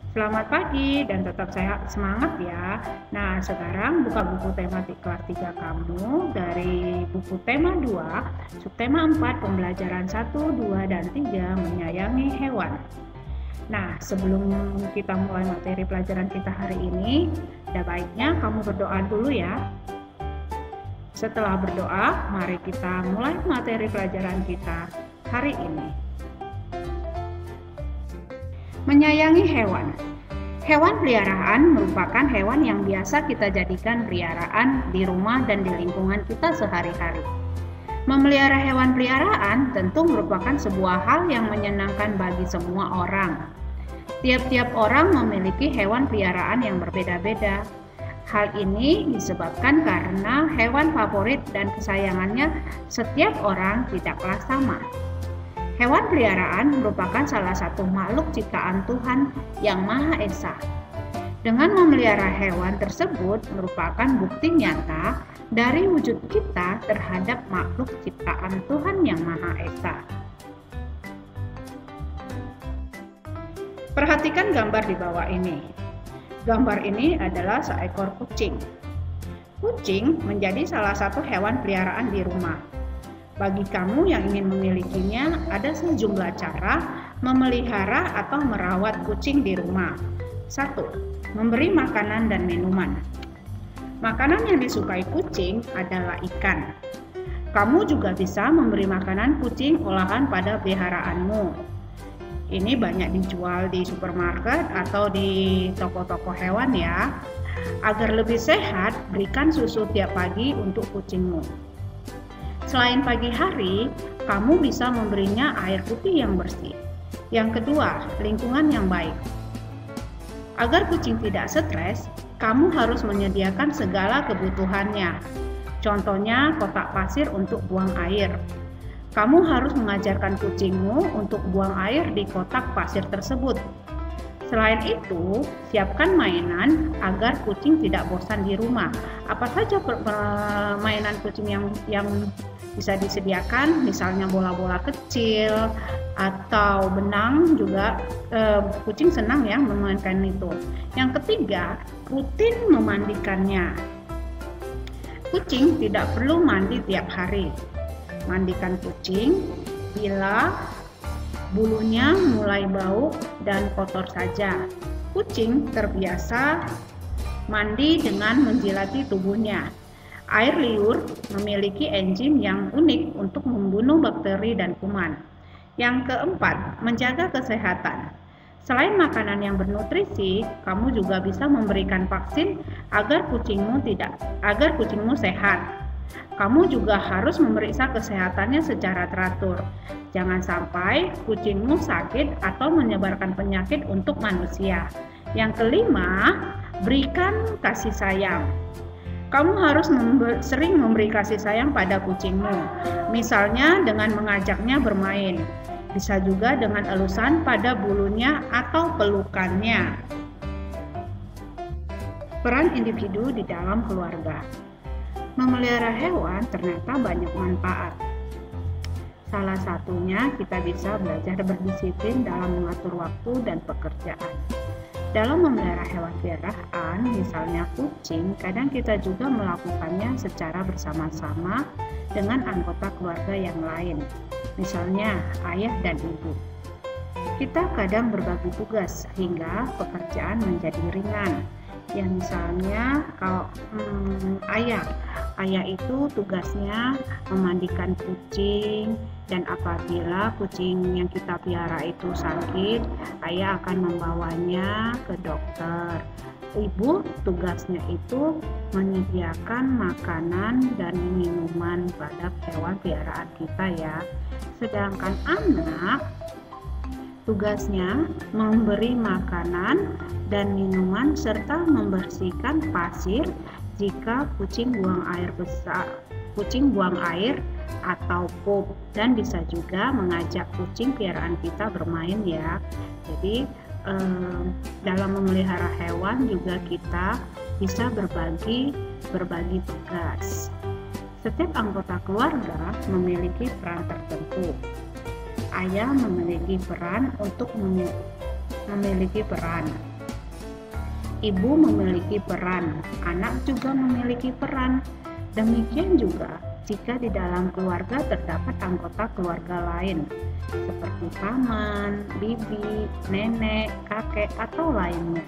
Selamat pagi dan tetap sehat semangat ya. Nah, sekarang buka buku tematik kelas 3 kamu dari buku tema 2, subtema 4, pembelajaran 1, 2, dan 3, menyayangi hewan. Nah, sebelum kita mulai materi pelajaran kita hari ini, ada baiknya kamu berdoa dulu ya. Setelah berdoa, mari kita mulai materi pelajaran kita hari ini. Menyayangi hewan. Hewan peliharaan merupakan hewan yang biasa kita jadikan peliharaan di rumah dan di lingkungan kita sehari-hari. Memelihara hewan peliharaan tentu merupakan sebuah hal yang menyenangkan bagi semua orang. Tiap-tiap orang memiliki hewan peliharaan yang berbeda-beda. Hal ini disebabkan karena hewan favorit dan kesayangannya setiap orang tidaklah sama. Hewan peliharaan merupakan salah satu makhluk ciptaan Tuhan yang Maha Esa. Dengan memelihara hewan tersebut merupakan bukti nyata dari wujud kita terhadap makhluk ciptaan Tuhan yang Maha Esa. Perhatikan gambar di bawah ini. Gambar ini adalah seekor kucing. Kucing menjadi salah satu hewan peliharaan di rumah. Bagi kamu yang ingin memilikinya, ada sejumlah cara memelihara atau merawat kucing di rumah. 1. Memberi makanan dan minuman. Makanan yang disukai kucing adalah ikan. Kamu juga bisa memberi makanan kucing olahan pada peliharaanmu. Ini banyak dijual di supermarket atau di toko-toko hewan ya. Agar lebih sehat, berikan susu tiap pagi untuk kucingmu. Selain pagi hari, kamu bisa memberinya air putih yang bersih. Yang kedua, lingkungan yang baik. Agar kucing tidak stres, kamu harus menyediakan segala kebutuhannya. Contohnya, kotak pasir untuk buang air. Kamu harus mengajarkan kucingmu untuk buang air di kotak pasir tersebut. Selain itu, siapkan mainan agar kucing tidak bosan di rumah. Apa saja permainan kucing yang bisa disediakan, misalnya bola-bola kecil atau benang juga kucing senang ya memainkan itu. Yang ketiga, rutin memandikannya. Kucing tidak perlu mandi tiap hari. Mandikan kucing bila bulunya mulai bau dan kotor saja. Kucing terbiasa mandi dengan menjilati tubuhnya. Air liur memiliki enzim yang unik untuk membunuh bakteri dan kuman. Yang keempat, menjaga kesehatan. Selain makanan yang bernutrisi, kamu juga bisa memberikan vaksin agar kucingmu sehat. Kamu juga harus memeriksa kesehatannya secara teratur. Jangan sampai kucingmu sakit atau menyebarkan penyakit untuk manusia. Yang kelima, berikan kasih sayang. Kamu harus sering memberi kasih sayang pada kucingmu, misalnya dengan mengajaknya bermain. Bisa juga dengan elusan pada bulunya atau pelukannya. Peran individu di dalam keluarga. Memelihara hewan ternyata banyak manfaat. Salah satunya kita bisa belajar berdisiplin dalam mengatur waktu dan pekerjaan. Dalam memelihara hewan peliharaan, misalnya kucing, kadang kita juga melakukannya secara bersama-sama dengan anggota keluarga yang lain, misalnya ayah dan ibu. Kita kadang berbagi tugas sehingga pekerjaan menjadi ringan. Ya misalnya kalau ayah itu tugasnya memandikan kucing, dan apabila kucing yang kita pelihara itu sakit, ayah akan membawanya ke dokter. Ibu tugasnya itu menyediakan makanan dan minuman pada hewan peliharaan kita ya. Sedangkan anak tugasnya memberi makanan dan minuman serta membersihkan pasir jika kucing buang air atau pup, dan bisa juga mengajak kucing peliharaan kita bermain ya. Jadi dalam memelihara hewan juga kita bisa berbagi tugas. Setiap anggota keluarga memiliki peran tertentu. Ayah memiliki peran untuk memiliki peran Ibu memiliki peran, anak juga memiliki peran. Demikian juga jika di dalam keluarga terdapat anggota keluarga lain, seperti paman, bibi, nenek, kakek, atau lainnya.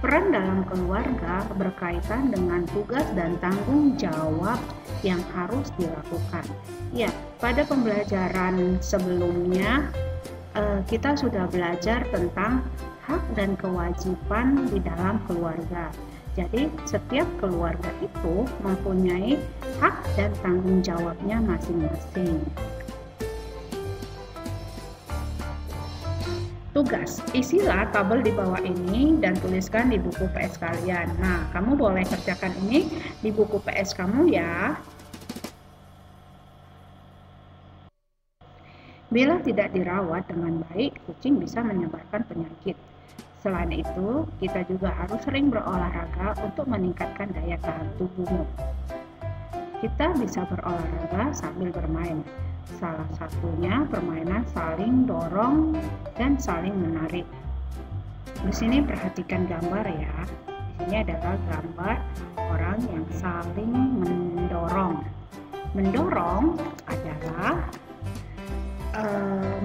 Peran dalam keluarga berkaitan dengan tugas dan tanggung jawab yang harus dilakukan. Ya, pada pembelajaran sebelumnya kita sudah belajar tentang hak dan kewajiban di dalam keluarga. Jadi, setiap keluarga itu mempunyai hak dan tanggung jawabnya masing-masing. Tugas, isilah tabel di bawah ini dan tuliskan di buku PS kalian. Nah, kamu boleh kerjakan ini di buku PS kamu ya. Bila tidak dirawat dengan baik, kucing bisa menyebarkan penyakit. Selain itu, kita juga harus sering berolahraga untuk meningkatkan daya tahan tubuhmu. Kita bisa berolahraga sambil bermain. Salah satunya permainan saling dorong dan saling menarik. Di sini perhatikan gambar ya. Di sini adalah gambar orang yang saling mendorong. Mendorong adalah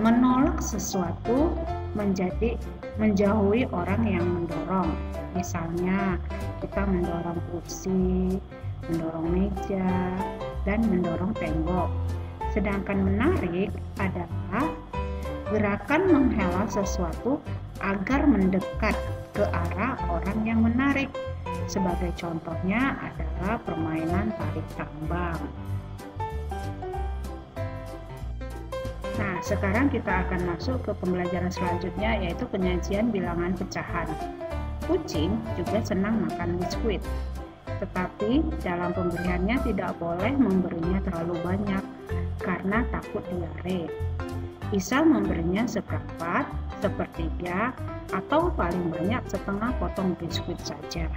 menolak sesuatu menjauhi orang yang mendorong. Misalnya kita mendorong kursi, mendorong meja, dan mendorong tembok. Sedangkan menarik adalah gerakan menghela sesuatu agar mendekat ke arah orang yang menarik. Sebagai contohnya adalah permainan tarik tambang. Nah, sekarang kita akan masuk ke pembelajaran selanjutnya, yaitu penyajian bilangan pecahan. Kucing juga senang makan biskuit, tetapi dalam pemberiannya tidak boleh memberinya terlalu banyak karena takut diare. Bisa memberinya seperempat, sepertiga, atau paling banyak setengah potong biskuit saja.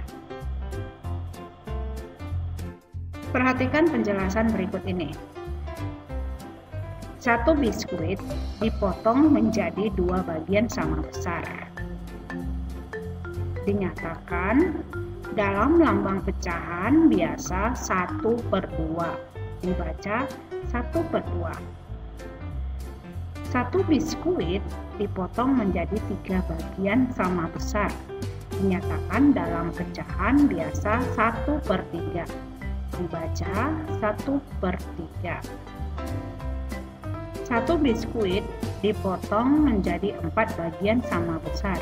Perhatikan penjelasan berikut ini. Satu biskuit dipotong menjadi 2 bagian sama besar. Dinyatakan dalam lambang pecahan biasa 1/2. Dibaca 1/2. Satu biskuit dipotong menjadi 3 bagian sama besar. Dinyatakan dalam pecahan biasa 1/3. Dibaca 1/3. Satu biskuit dipotong menjadi 4 bagian sama besar.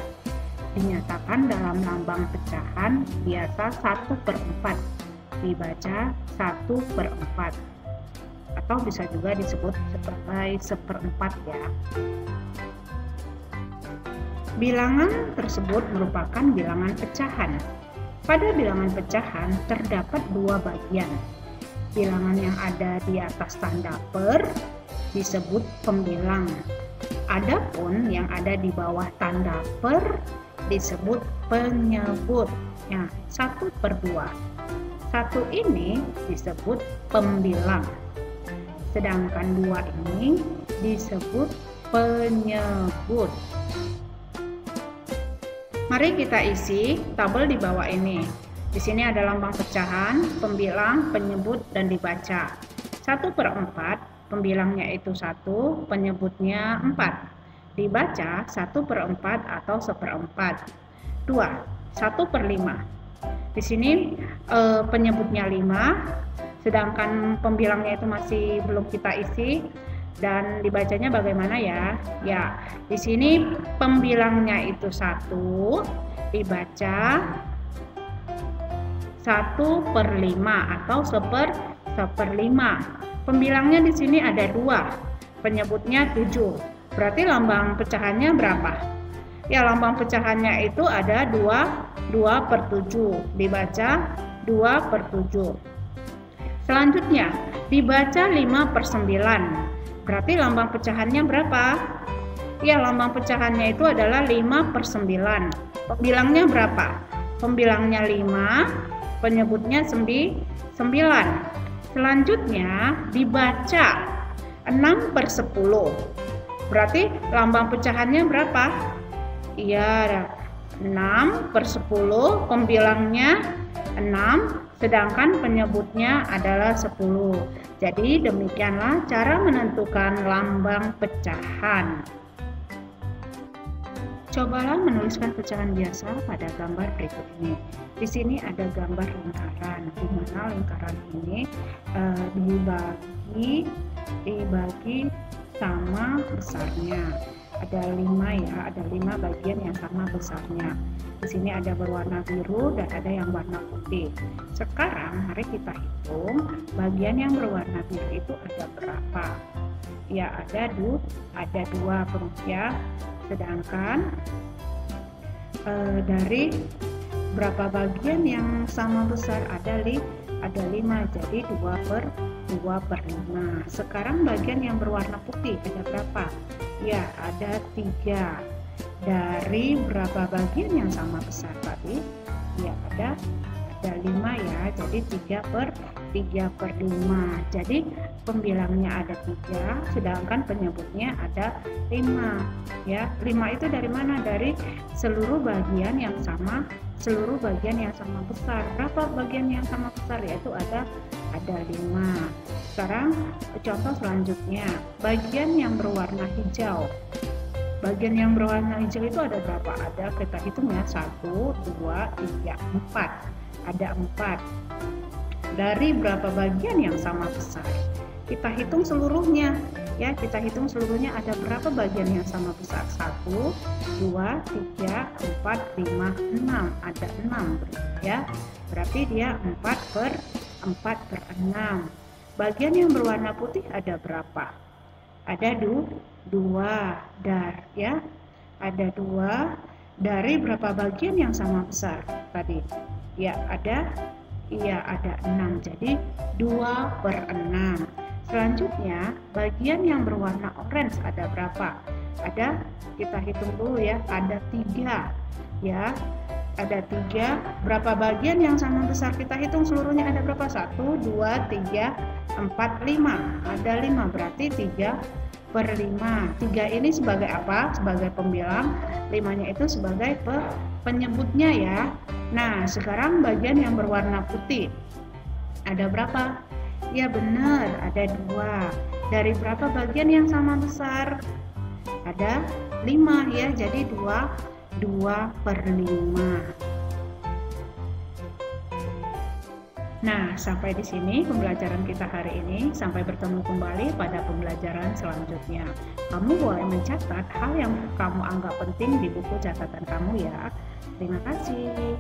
Dinyatakan dalam lambang pecahan biasa 1/4. Dibaca 1/4. Atau bisa juga disebut sebagai 1/4 ya. Bilangan tersebut merupakan bilangan pecahan. Pada bilangan pecahan terdapat 2 bagian. Bilangan yang ada di atas tanda per disebut pembilang. Adapun yang ada di bawah tanda per disebut penyebut. Ya, 1/2. 1 ini disebut pembilang. Sedangkan 2 ini disebut penyebut. Mari kita isi tabel di bawah ini. Di sini ada lambang pecahan, pembilang, penyebut, dan dibaca. 1/4, pembilangnya itu 1, penyebutnya 4. Dibaca 1/4 atau 1/4. 2, 1/5. Di sini penyebutnya 5, sedangkan pembilangnya itu masih belum kita isi. Dan dibacanya bagaimana ya? Ya, di sini pembilangnya itu 1, dibaca 1/5 atau 1/5. Pembilangnya di sini ada 2, penyebutnya 7. Berarti lambang pecahannya berapa? Ya, lambang pecahannya itu ada 2/7. Dibaca 2/7. Selanjutnya, dibaca 5/9. Berarti lambang pecahannya berapa? Ya, lambang pecahannya itu adalah 5/9. Pembilangnya berapa? Pembilangnya 5, penyebutnya 9. Selanjutnya dibaca 6/10. Berarti lambang pecahannya berapa? Iya, 6/10, pembilangnya 6, sedangkan penyebutnya adalah 10. Jadi demikianlah cara menentukan lambang pecahan. Cobalah menuliskan pecahan biasa pada gambar berikut ini. Di sini ada gambar lingkaran, di mana lingkaran ini dibagi sama besarnya. Ada 5 ya, ada 5 bagian yang sama besarnya. Di sini ada berwarna biru dan ada yang warna putih. Sekarang mari kita hitung bagian yang berwarna biru itu ada berapa. Ya, ada 2 ya. Sedangkan dari berapa bagian yang sama besar ada 5, jadi 2/5. Sekarang bagian yang berwarna putih ada berapa? Ya, ada 3. Dari berapa bagian yang sama besar tadi? Ya, ada 5 ya, jadi 3/5. Jadi pembilangnya ada 3, sedangkan penyebutnya ada 5 ya. 5 itu dari mana? Dari seluruh bagian yang sama besar. Berapa bagian yang sama besar? Yaitu ada 5. Sekarang contoh selanjutnya, bagian yang berwarna hijau. Bagian yang berwarna hijau itu ada berapa? Ada, kita hitung ya, 1, 2, 3, 4. Ada 4. Dari berapa bagian yang sama besar? Kita hitung seluruhnya ya, kita hitung seluruhnya ada berapa bagian yang sama besar? 1, 2, 3, 4, 5, 6. Ada 6 ya. Berarti dia 4/6. Bagian yang berwarna putih ada berapa? Ada 2 ya. Ada 2 dari berapa bagian yang sama besar tadi? Ya, ada 6. Jadi 2/6. Selanjutnya, bagian yang berwarna orange ada berapa? Ada, kita hitung dulu ya, ada 3 ya. Ada 3. Berapa bagian yang sama besar? Kita hitung seluruhnya ada berapa? 1, 2, 3, 4, 5. Ada 5, berarti 3/5. 3 ini sebagai apa? Sebagai pembilang, 5-nya itu sebagai penyebutnya ya. Nah, sekarang bagian yang berwarna putih ada berapa? Ya benar, ada 2. Dari berapa bagian yang sama besar? Ada 5 ya, jadi 2/5. Nah, sampai di sini pembelajaran kita hari ini. Sampai bertemu kembali pada pembelajaran selanjutnya. Kamu boleh mencatat hal yang kamu anggap penting di buku catatan kamu ya. Terima kasih.